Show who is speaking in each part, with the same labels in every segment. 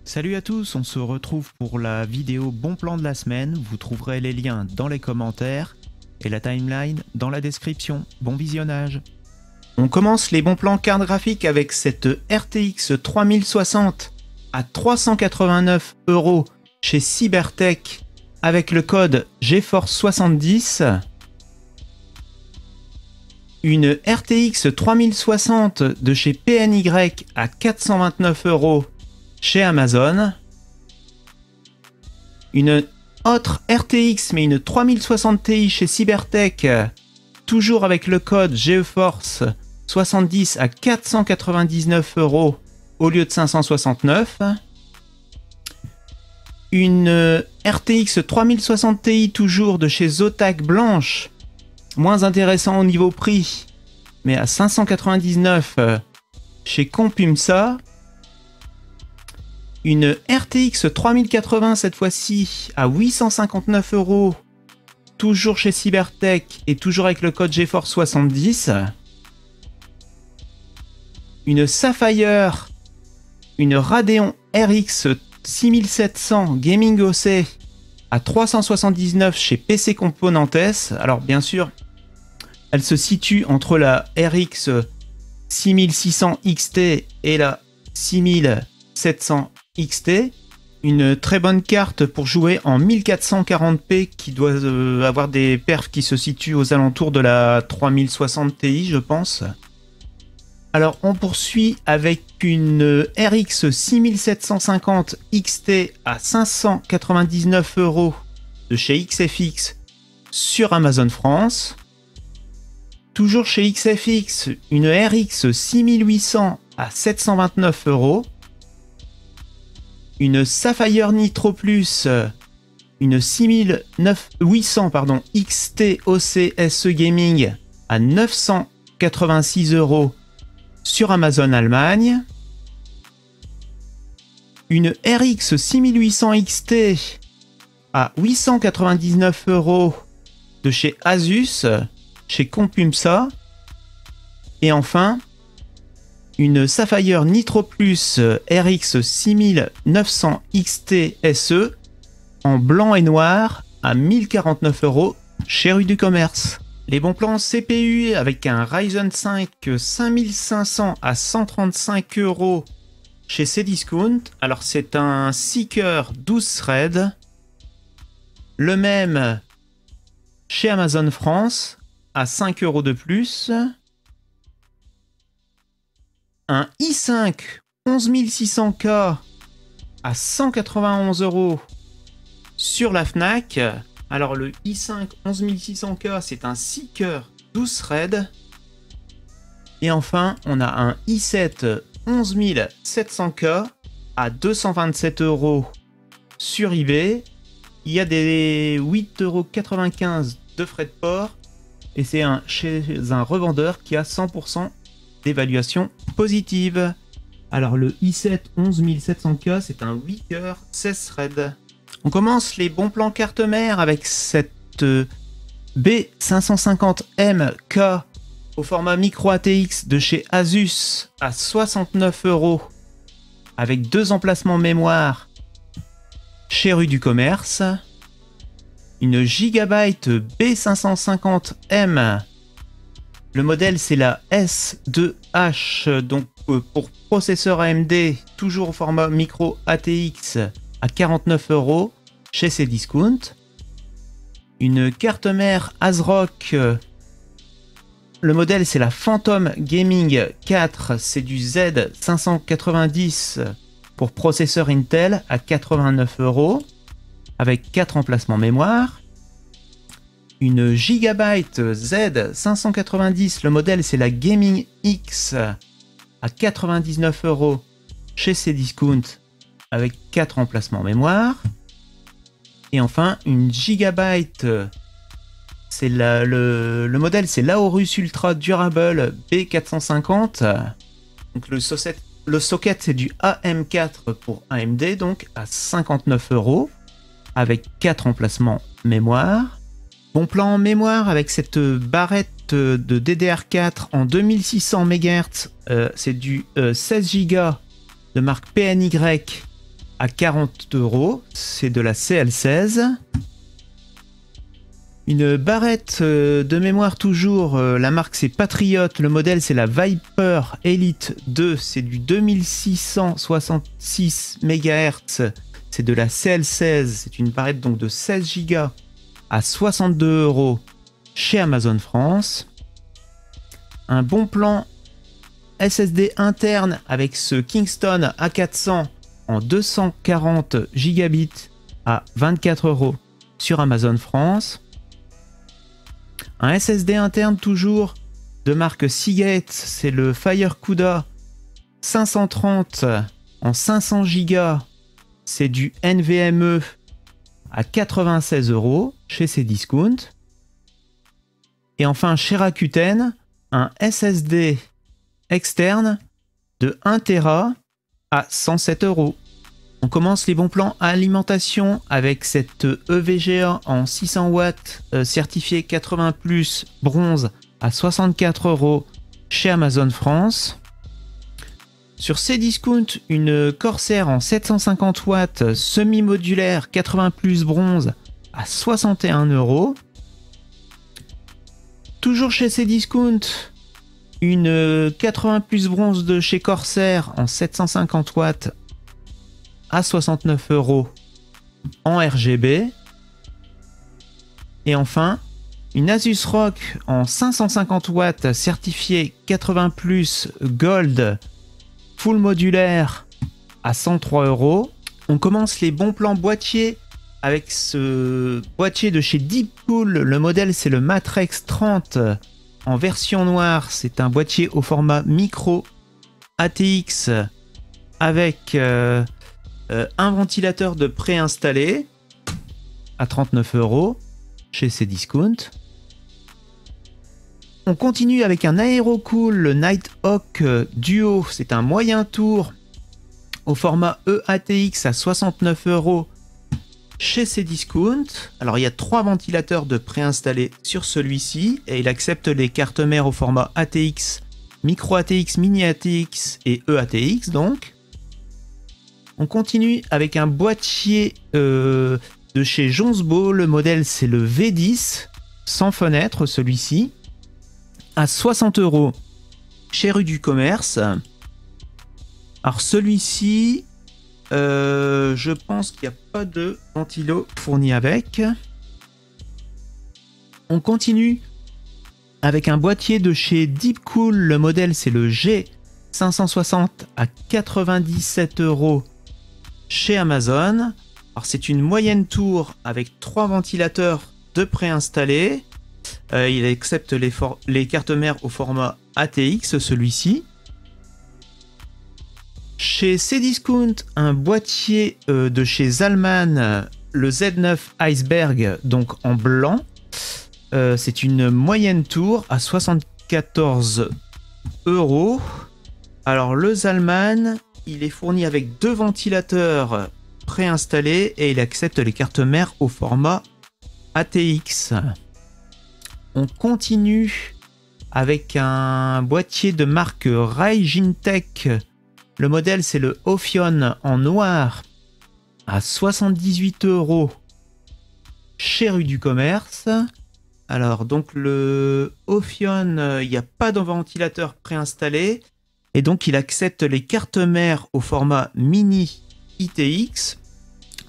Speaker 1: Salut à tous, on se retrouve pour la vidéo bon plan de la semaine. Vous trouverez les liens dans les commentaires et la timeline dans la description. Bon visionnage. On commence les bons plans cartes graphiques avec cette RTX 3060 à 389 € chez Cybertech avec le code GeForce 70. Une RTX 3060 de chez PNY à 429 € chez Amazon. Une autre RTX, mais une 3060 Ti chez Cybertech, toujours avec le code GeForce 70 à 499 € au lieu de 569. Une RTX 3060 Ti toujours de chez Zotac blanche, moins intéressant au niveau prix, mais à 599 chez Compumsa. Une RTX 3080 cette fois-ci à 859 €, toujours chez Cybertech et toujours avec le code GeForce 70. Une Sapphire, une Radeon RX 6700 Gaming OC à 379 chez PC Componentes. Alors bien sûr, elle se situe entre la RX 6600 XT et la 6700 XT, une très bonne carte pour jouer en 1440p qui doit avoir des perfs qui se situent aux alentours de la 3060 Ti, je pense. Alors on poursuit avec une RX 6750 XT à 599 € de chez XFX sur Amazon France. Toujours chez XFX, une RX 6800 à 729 €. Une Sapphire Nitro Plus, une 6800 XT OC SE Gaming à 986 € sur Amazon Allemagne. Une RX 6800 XT à 899 € de chez Asus, chez Compumsa. Et enfin, une Sapphire Nitro Plus RX 6900 XT SE en blanc et noir à 1049 € chez Rue du Commerce. Les bons plans CPU avec un Ryzen 5 5500 à 135 € chez Cdiscount. Alors c'est un Seeker 12 threads. Le même chez Amazon France à 5 € de plus. Un i5 11600K à 191 € sur la Fnac. Alors le i5 11600K, c'est un Seeker 12 threads. Et enfin, on a un i7 11700K à 227 € sur eBay. Il y a des 8,95 € de frais de port. Et c'est chez un revendeur qui a 100% d'évaluation positive. Alors le i7 11700K, c'est un 8 cœurs 16 threads. On commence les bons plans carte mère avec cette B550MK au format micro ATX de chez Asus à 69 € avec 2 emplacements mémoire chez Rue du Commerce. Une Gigabyte B550M. Le modèle c'est la S2H, donc pour processeur AMD, toujours au format micro ATX à 49 € chez Cdiscount. Une carte mère ASRock, le modèle c'est la Phantom Gaming 4, c'est du Z590 pour processeur Intel à 89 € avec 4 emplacements mémoire. Une Gigabyte Z590, le modèle c'est la Gaming X à 99 € chez Cdiscount avec 4 emplacements mémoire. Et enfin une Gigabyte, c'est le modèle c'est l'Aorus Ultra Durable B450. Donc le socket c'est du AM4 pour AMD, donc à 59 € avec 4 emplacements mémoire. Bon plan en mémoire avec cette barrette de DDR4 en 2600 MHz, c'est du 16 Go de marque PNY à 40 €. C'est de la CL16. Une barrette de mémoire toujours. La marque c'est Patriot. Le modèle c'est la Viper Elite 2. C'est du 2666 MHz. C'est de la CL16. C'est une barrette donc de 16 Go à 62 € chez Amazon France. Un bon plan SSD interne avec ce Kingston A400 en 240 gigabits à 24 € sur Amazon France. Un SSD interne toujours de marque Seagate, c'est le FireCuda 530 en 500 Go. C'est du NVMe à 96 € chez Cdiscount. Et enfin chez Rakuten, un SSD externe de 1 Tera à 107 €. On commence les bons plans alimentation avec cette EVGA en 600 watts certifié 80+ bronze à 64 € chez Amazon France. Sur Cdiscount, une Corsair en 750 watts semi-modulaire 80+ bronze à 61 €. Toujours chez Cdiscount, une 80+ bronze de chez Corsair en 750 watts à 69 € en RGB. Et enfin, une Asus ROG en 550 watts certifiée 80+ Gold full modulaire à 103 €. On commence les bons plans boîtiers avec ce boîtier de chez Deepcool. Le modèle c'est le Matrex 30 en version noire. C'est un boîtier au format micro ATX avec un ventilateur de préinstallé à 39 € chez Cdiscount. On continue avec un Aerocool, le Nighthawk Duo. C'est un moyen tour au format EATX à 69 € chez Cdiscount. Alors il y a 3 ventilateurs de préinstallés sur celui-ci et il accepte les cartes mères au format ATX, micro ATX, mini ATX et EATX donc. On continue avec un boîtier de chez Jonsbo. Le modèle c'est le V10 sans fenêtre celui-ci à 60 € chez Rue du Commerce. Alors celui-ci, je pense qu'il n'y a pas de ventilo fourni avec. On continue avec un boîtier de chez Deepcool. Le modèle c'est le G560 à 97 € chez Amazon. Alors c'est une moyenne tour avec 3 ventilateurs de préinstallés. Il accepte les cartes mères au format ATX celui-ci. Chez Cdiscount, un boîtier de chez Zalman, le Z9 Iceberg, donc en blanc. C'est une moyenne tour à 74 €. Alors le Zalman, il est fourni avec 2 ventilateurs préinstallés et il accepte les cartes mères au format ATX. On continue avec un boîtier de marque Raijintech. Le modèle c'est le Ophion en noir à 78 € chez Rue du Commerce. Alors donc le Ophion, il n'y a pas de ventilateur préinstallé et donc il accepte les cartes mères au format mini ITX.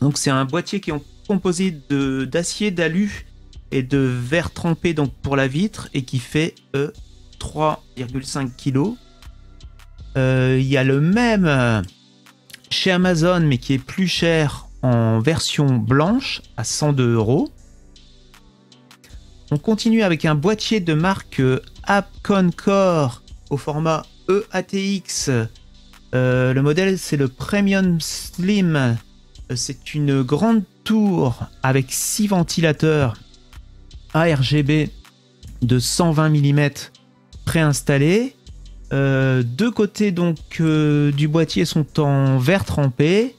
Speaker 1: Donc c'est un boîtier qui est composé d'acier, d'alu et de verre trempé donc pour la vitre et qui fait 3,5 kg. Il y a le même chez Amazon mais qui est plus cher en version blanche à 102 €. On continue avec un boîtier de marque Apconcore au format EATX. Le modèle c'est le Premium Slim. C'est une grande tour avec 6 ventilateurs ARGB de 120 mm préinstallés. 2 côtés donc du boîtier sont en verre trempé.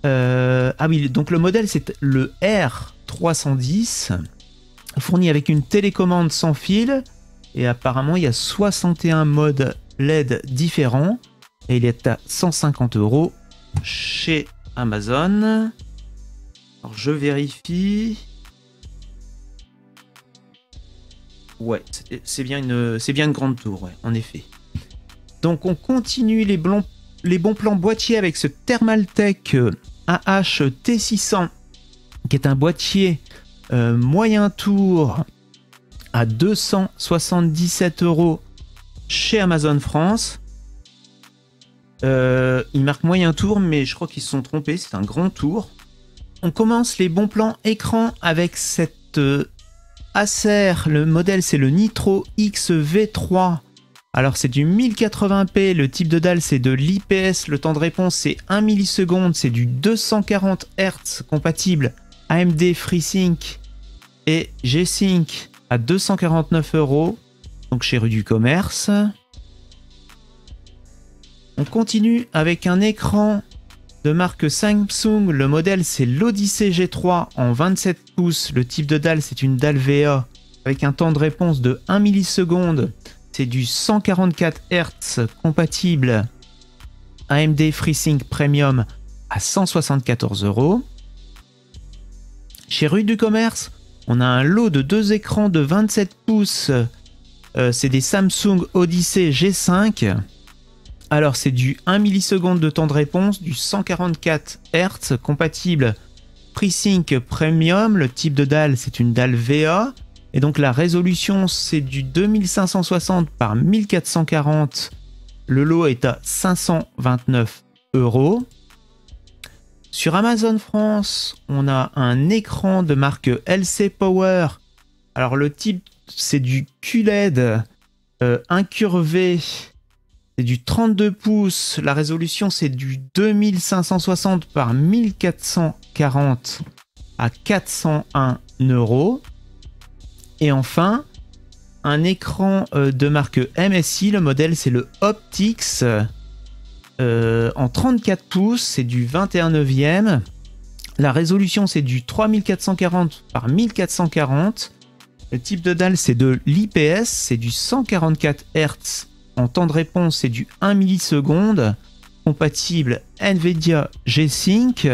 Speaker 1: Ah oui, donc le modèle c'est le R310, fourni avec une télécommande sans fil et apparemment il y a 61 modes LED différents et il est à 150 € chez Amazon. Alors je vérifie. Ouais, c'est bien une grande tour, ouais, en effet. Donc on continue les bons plans boîtiers avec ce Thermaltake AH T600 qui est un boîtier moyen tour à 277 € chez Amazon France. Il marque moyen tour, mais je crois qu'ils se sont trompés, c'est un grand tour. On commence les bons plans écran avec cette Acer, le modèle c'est le Nitro X V3. Alors c'est du 1080p, le type de dalle c'est de l'IPS, le temps de réponse c'est 1 milliseconde, c'est du 240 Hz compatible AMD FreeSync et G-Sync à 249 €, donc chez Rue du Commerce. On continue avec un écran de marque Samsung, le modèle c'est l'Odyssey G3 en 27 pouces, le type de dalle c'est une dalle VA avec un temps de réponse de 1 milliseconde. C'est du 144 Hz compatible AMD FreeSync Premium à 174 €. Chez Rue du Commerce, on a un lot de 2 écrans de 27 pouces. C'est des Samsung Odyssey G5. Alors c'est du 1 milliseconde de temps de réponse, du 144 Hz compatible FreeSync Premium. Le type de dalle, c'est une dalle VA. Et donc la résolution c'est du 2560 par 1440. Le lot est à 529 €. Sur Amazon France, on a un écran de marque LC Power. Alors le type c'est du QLED incurvé. C'est du 32 pouces. La résolution c'est du 2560 par 1440 à 401 €. Et enfin, un écran de marque MSI, le modèle c'est le Optix en 34 pouces, c'est du 21/9. La résolution c'est du 3440 par 1440. Le type de dalle c'est de l'IPS, c'est du 144 Hz. En temps de réponse c'est du 1 milliseconde, compatible Nvidia G-Sync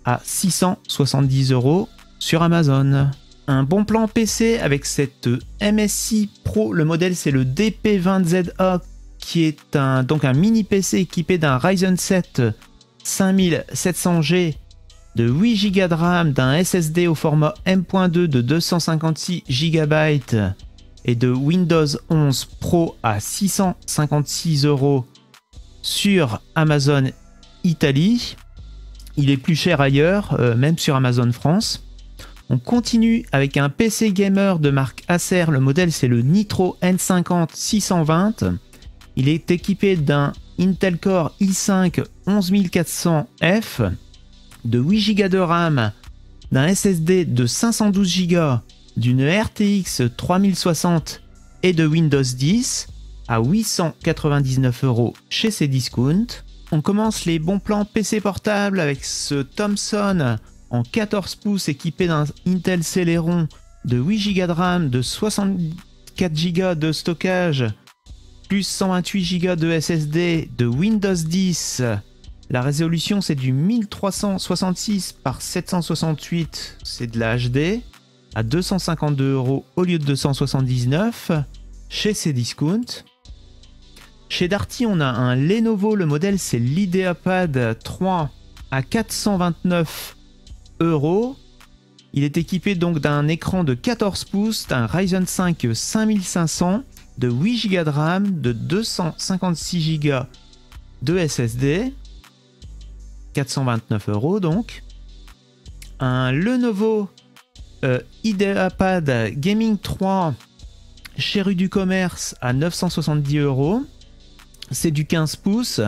Speaker 1: à 670 € sur Amazon. Un bon plan PC avec cette MSI Pro, le modèle c'est le DP20ZA qui est donc un mini PC équipé d'un Ryzen 7 5700G, de 8 Go de RAM, d'un SSD au format M.2 de 256 GB et de Windows 11 Pro à 656 € sur Amazon Italie. Il est plus cher ailleurs, même sur Amazon France. On continue avec un PC gamer de marque Acer, le modèle c'est le Nitro N50 620. Il est équipé d'un Intel Core i5 11400F, de 8 Go de RAM, d'un SSD de 512 Go, d'une RTX 3060 et de Windows 10 à 899 € chez Cdiscount. On commence les bons plans PC portable avec ce Thomson en 14 pouces équipé d'un Intel Celeron de 8 Go de RAM, de 64 Go de stockage, plus 128 Go de SSD, de Windows 10. La résolution c'est du 1366 par 768, c'est de la HD, à 252 € au lieu de 279 chez Cdiscount. Chez Darty, on a un Lenovo, le modèle c'est l'IdeaPad 3 à 429 €. Il est équipé donc d'un écran de 14 pouces, d'un Ryzen 5 5500, de 8 Go de RAM, de 256 Go de SSD, 429 € donc. Un Lenovo IdeaPad Gaming 3 chez Rue du Commerce à 970 €. C'est du 15 pouces.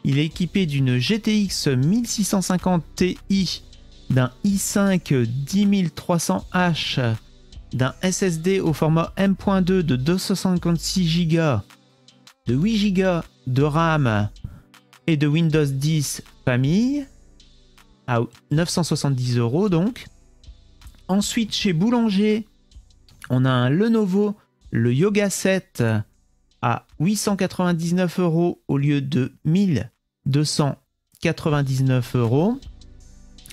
Speaker 1: Il est équipé d'une GTX 1650 Ti, d'un i5 10300H, d'un SSD au format M.2 de 256 Go, de 8 Go de RAM et de Windows 10 famille à 970 € donc. Ensuite, chez Boulanger, on a un Lenovo, le Yoga 7 à 899 € au lieu de 1249 699 €.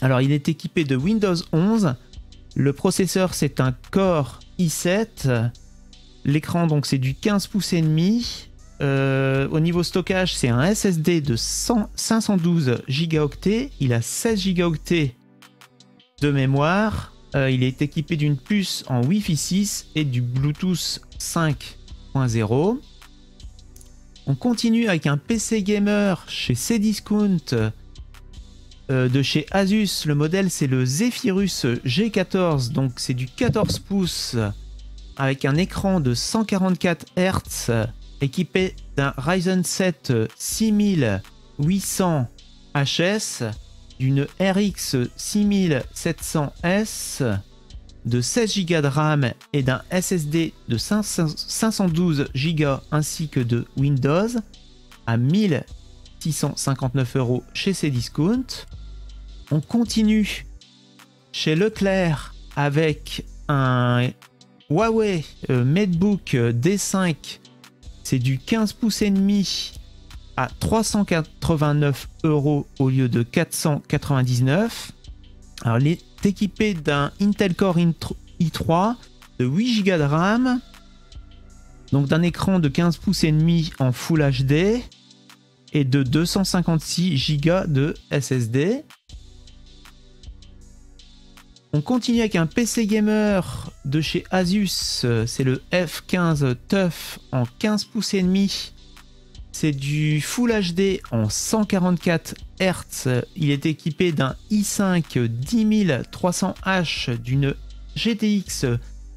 Speaker 1: Alors il est équipé de Windows 11. Le processeur c'est un Core i7. L'écran donc c'est du 15 pouces et demi. Au niveau stockage c'est un SSD de 512 Go. Il a 16 Go de mémoire. Il est équipé d'une puce en Wi-Fi 6 et du Bluetooth 5.0. On continue avec un PC gamer chez Cdiscount de chez Asus. Le modèle c'est le Zephyrus G14, donc c'est du 14 pouces avec un écran de 144 Hz équipé d'un Ryzen 7 6800 HS, d'une RX 6700S, de 16 Go de RAM et d'un SSD de 512 Go ainsi que de Windows à 1659 € chez Cdiscount. On continue chez Leclerc avec un Huawei MateBook D5. C'est du 15 pouces et demi à 389 € au lieu de 499. Alors, il est équipé d'un Intel Core i3 de 8 Go de RAM, donc d'un écran de 15 pouces et demi en Full HD et de 256 Go de SSD. On continue avec un PC gamer de chez Asus, c'est le F15 TUF en 15 pouces et demi. C'est du Full HD en 144 Hz. Il est équipé d'un i5 10300H, d'une GTX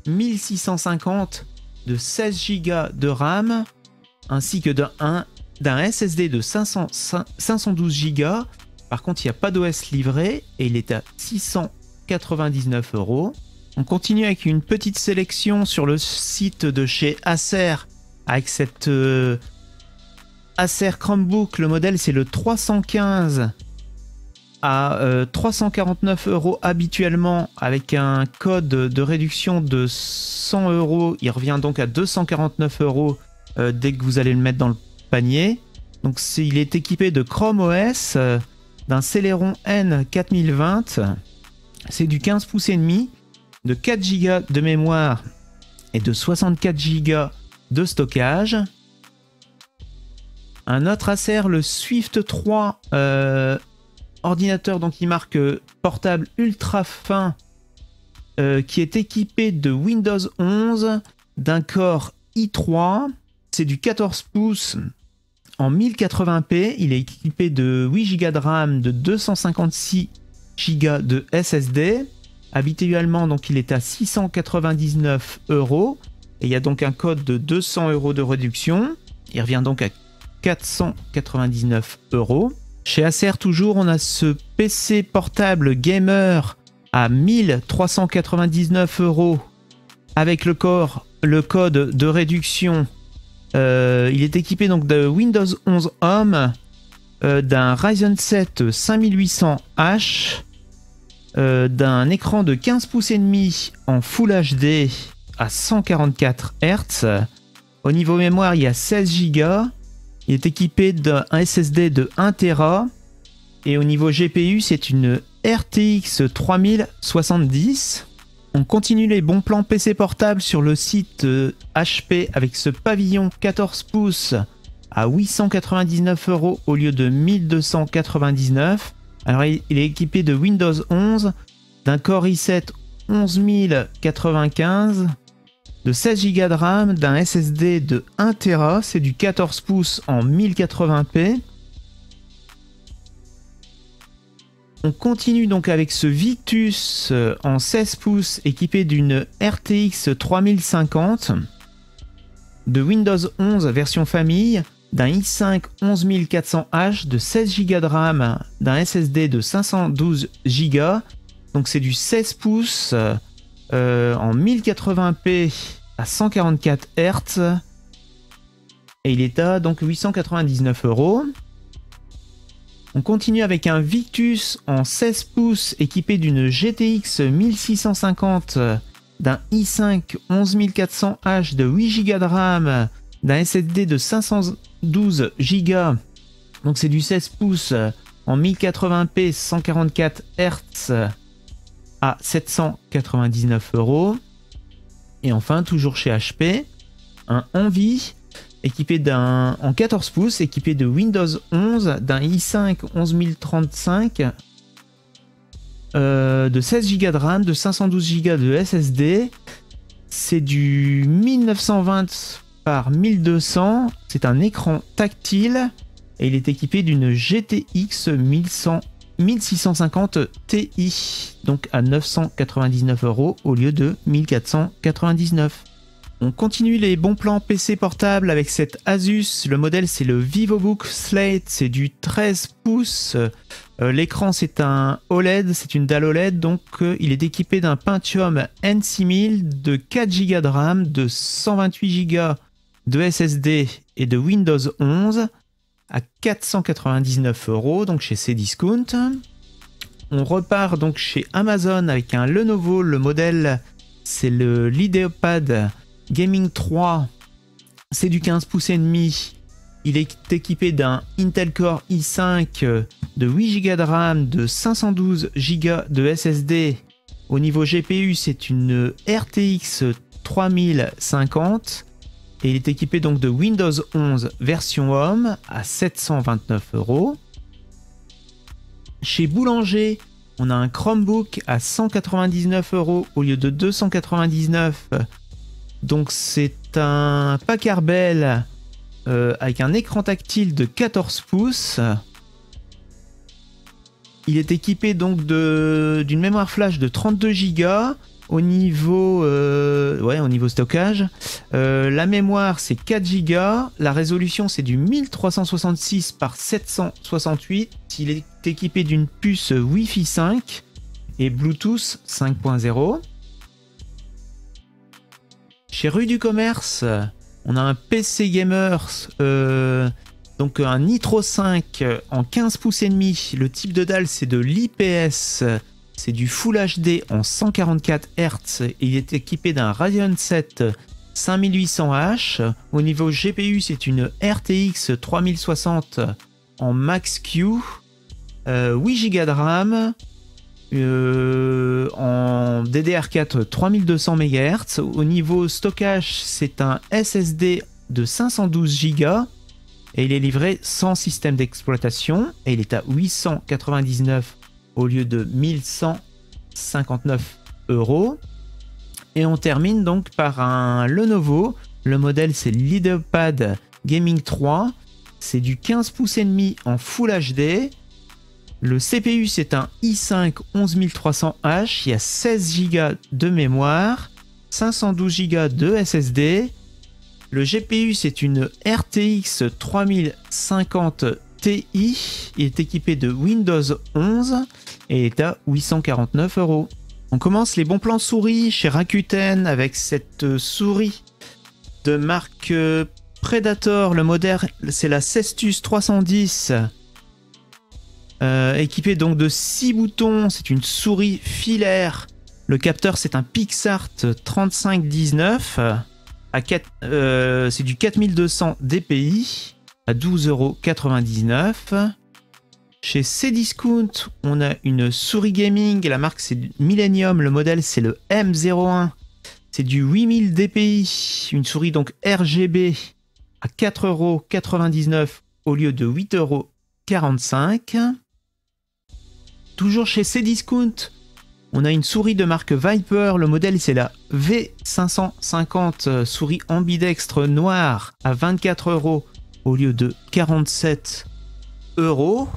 Speaker 1: 1650, de 16 Go de RAM, ainsi que d'un SSD de 512 Go. Par contre, il n'y a pas d'OS livré et il est à 699 €. On continue avec une petite sélection sur le site de chez Acer avec cette Acer Chromebook. Le modèle c'est le 315 à 349 € habituellement, avec un code de réduction de 100 €. Il revient donc à 249 € dès que vous allez le mettre dans le panier. Donc il est équipé de Chrome OS, d'un Celeron N4020. C'est du 15 pouces et demi, de 4 Go de mémoire et de 64 Go de stockage. Un autre Acer, le Swift 3, ordinateur donc il marque portable ultra fin, qui est équipé de Windows 11, d'un Core i3. C'est du 14 pouces en 1080p. Il est équipé de 8 Go de RAM, de 256 Go de SSD. Habituellement, donc, il est à 699 €. Et il y a donc un code de 200 € de réduction. Il revient donc à 499 €. Chez Acer, toujours, on a ce PC portable gamer à 1399 € avec le code de réduction. Il est équipé donc de Windows 11 Home, d'un Ryzen 7 5800H, d'un écran de 15 pouces et demi en Full HD à 144 Hz. Au niveau mémoire, il y a 16 Go. Il est équipé d'un SSD de 1 Tera. Et au niveau GPU, c'est une RTX 3070. On continue les bons plans PC portables sur le site HP avec ce pavillon 14 pouces à 899 € au lieu de 1299. Alors il est équipé de Windows 11, d'un Core i7 11095, de 16 Go de RAM, d'un SSD de 1 Tera, c'est du 14 pouces en 1080p. On continue donc avec ce Victus en 16 pouces équipé d'une RTX 3050, de Windows 11 version famille, d'un i5 11400H, de 16 Go de RAM, d'un SSD de 512 Go. Donc c'est du 16 pouces en 1080p à 144 Hz. Et il est à donc 899 €. On continue avec un Victus en 16 pouces équipé d'une GTX 1650, d'un i5 11400H, de 8 Go de RAM, d'un SSD de 512 Go. Donc c'est du 16 pouces en 1080p 144 Hz à 799 €. Et enfin, toujours chez HP, un Envy équipé en 14 pouces, équipé de Windows 11, d'un i5 11035, de 16 Go de RAM, de 512 Go de SSD. C'est du 1920 par 1200. C'est un écran tactile et il est équipé d'une GTX 1650 Ti, donc à 999 € au lieu de 1499. On continue les bons plans PC portable avec cette Asus. Le modèle c'est le VivoBook Slate, c'est du 13 pouces. L'écran c'est un OLED, c'est une dalle OLED, donc il est équipé d'un Pentium N6000, de 4 Go de RAM, de 128 Go de SSD et de Windows 11 à 499 €, donc chez Cdiscount. On repart donc chez Amazon avec un Lenovo. Le modèle c'est le Leopard Gaming 3, c'est du 15 pouces et demi. Il est équipé d'un Intel Core i5 de 8 Go de RAM, de 512 Go de SSD. Au niveau GPU, c'est une RTX 3050 et il est équipé donc de Windows 11 version Home à 729 €. Chez Boulanger, on a un Chromebook à 199 € au lieu de 299 €. Donc c'est un Packard Bell avec un écran tactile de 14 pouces. Il est équipé donc d'une mémoire flash de 32 Go au niveau stockage. La mémoire c'est 4 Go. La résolution c'est du 1366 par 768. Il est équipé d'une puce Wi-Fi 5 et Bluetooth 5.0. Chez Rue du Commerce, on a un PC Gamer, donc un Nitro 5 en 15 pouces et demi. Le type de dalle c'est de l'IPS, c'est du Full HD en 144 Hz et il est équipé d'un Radeon 7 5800H. Au niveau GPU, c'est une RTX 3060 en Max-Q, 8 Go de RAM, en DDR4 3200 MHz. Au niveau stockage, c'est un SSD de 512 Go et il est livré sans système d'exploitation et il est à 899 au lieu de 1159 €. Et on termine donc par un Lenovo. Le modèle c'est Leopard Gaming 3, c'est du 15 pouces et demi en Full HD. Le CPU c'est un i5 11300H, il y a 16 Go de mémoire, 512 Go de SSD. Le GPU c'est une RTX 3050 Ti, il est équipé de Windows 11 et est à 849 €. On commence les bons plans souris chez Rakuten avec cette souris de marque Predator. Le modèle c'est la Cestus 310. Équipé donc de 6 boutons, c'est une souris filaire. Le capteur c'est un PixArt 3519 c'est du 4200 dpi à 12,99 €. Chez Cdiscount, on a une souris gaming, la marque c'est Millennium, le modèle c'est le M01, c'est du 8000 dpi, une souris donc RGB à 4,99 € au lieu de 8,45 €. Toujours chez Cdiscount, on a une souris de marque Viper, le modèle c'est la V550, souris ambidextre noire à 24 € au lieu de 47 €.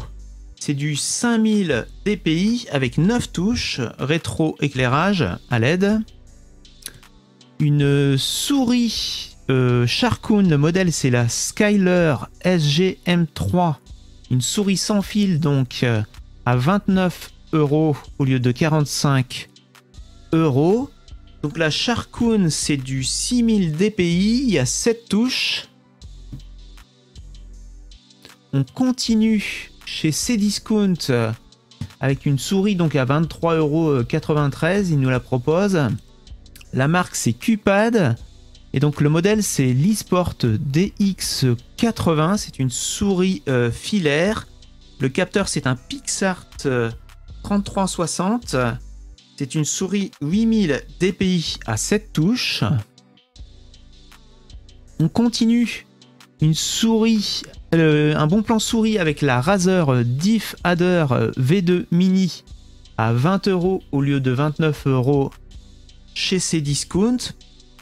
Speaker 1: C'est du 5000 dpi avec 9 touches, rétro-éclairage à LED. Une souris Sharkoon, le modèle c'est la Skyler SGM3, une souris sans fil donc à 29 € au lieu de 45 €. Donc la Sharkoon c'est du 6000 dpi, il y a 7 touches. On continue chez Cdiscount avec une souris donc à 23,93 €, il nous la propose. La marque c'est Qpad et donc le modèle c'est l'eSport DX80, c'est une souris filaire Le capteur, c'est un PixArt 3360. C'est une souris 8000 dpi à 7 touches. On continue. Une souris, un bon plan souris avec la Razer Diff Adder V2 Mini à 20 € au lieu de 29 € chez Cdiscount.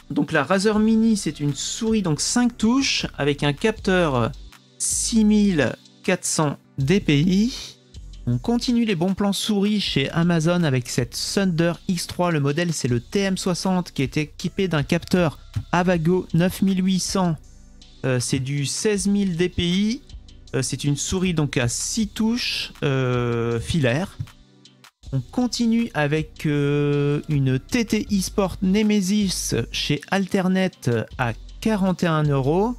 Speaker 1: Donc la Razer Mini, c'est une souris donc 5 touches avec un capteur 6400 dpi. On continue les bons plans souris chez Amazon avec cette Thunder X3. Le modèle, c'est le TM60 qui est équipé d'un capteur Avago 9800. C'est du 16000 dpi. C'est une souris donc à 6 touches filaire. On continue avec une TT eSport Nemesis chez Alternet à 41 €.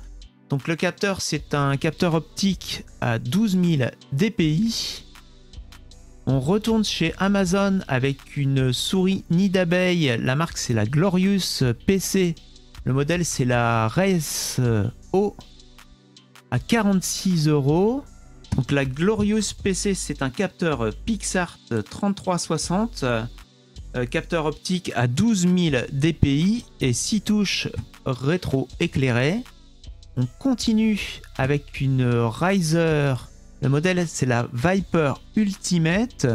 Speaker 1: Donc le capteur, c'est un capteur optique à 12000 dpi. On retourne chez Amazon avec une souris nid d'abeille. La marque, c'est la Glorious PC. Le modèle, c'est la Race O à 46 €. Donc la Glorious PC, c'est un capteur PixArt 3360. Capteur optique à 12000 dpi et 6 touches rétro éclairées. On continue avec une Razer. Le modèle, c'est la Viper Ultimate.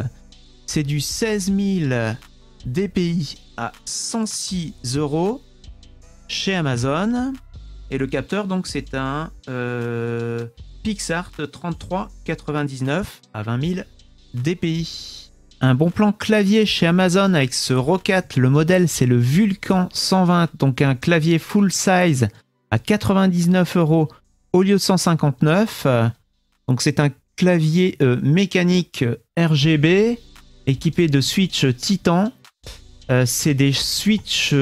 Speaker 1: C'est du 16000 dpi à 106 € chez Amazon. Et le capteur, donc, c'est un PixArt 3399 à 20 000 dpi. Un bon plan clavier chez Amazon avec ce Roccat. Le modèle, c'est le Vulcan 120. Donc, un clavier full size à 99 € au lieu de 159. Donc c'est un clavier mécanique RGB équipé de switch Titan. C'est des switch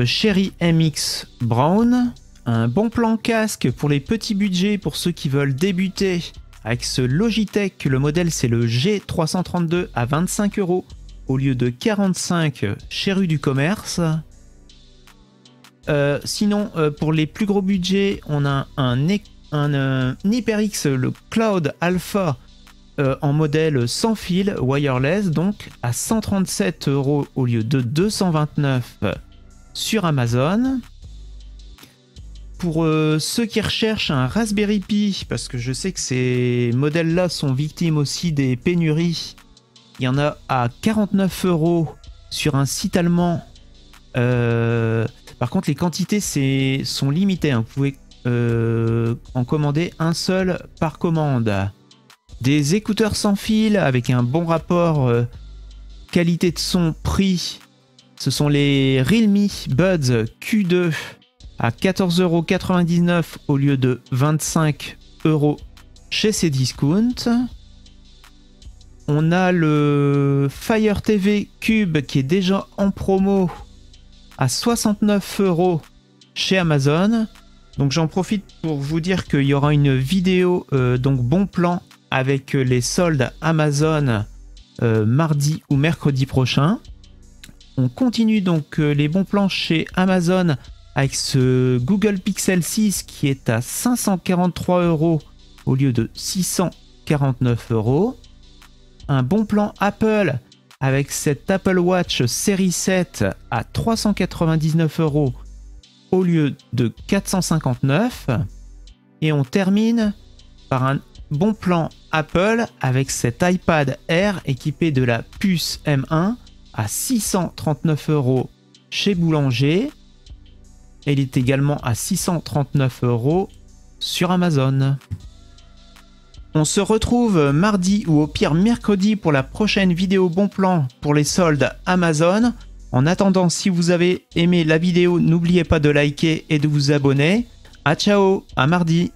Speaker 1: Cherry MX Brown. Un bon plan casque pour les petits budgets, pour ceux qui veulent débuter avec ce Logitech. Le modèle, c'est le G332 à 25 € au lieu de 45 chez Rue du Commerce. Sinon, pour les plus gros budgets, on a un HyperX, le Cloud Alpha en modèle sans fil, wireless, donc à 137 € au lieu de 229 sur Amazon. Pour ceux qui recherchent un Raspberry Pi, parce que je sais que ces modèles-là sont victimes aussi des pénuries, il y en a à 49 € sur un site allemand. Par contre, les quantités sont limitées. Vous pouvez en commander un seul par commande. Des écouteurs sans fil avec un bon rapport qualité de son prix. Ce sont les Realme Buds Q2 à 14,99 € au lieu de 25 € chez Cdiscount. On a le Fire TV Cube qui est déjà en promo à 69 € chez Amazon. Donc j'en profite pour vous dire qu'il y aura une vidéo donc bon plan avec les soldes Amazon mardi ou mercredi prochain. On continue donc les bons plans chez Amazon avec ce Google Pixel 6 qui est à 543 € au lieu de 649 €. Un bon plan Apple avec cette Apple Watch série 7 à 399 € au lieu de 459. Et on termine par un bon plan Apple avec cet iPad Air équipé de la puce M1 à 639 € chez Boulanger. Il est également à 639 € sur Amazon. On se retrouve mardi ou au pire mercredi pour la prochaine vidéo bon plan pour les soldes Amazon. En attendant, si vous avez aimé la vidéo, n'oubliez pas de liker et de vous abonner. À ciao, à mardi.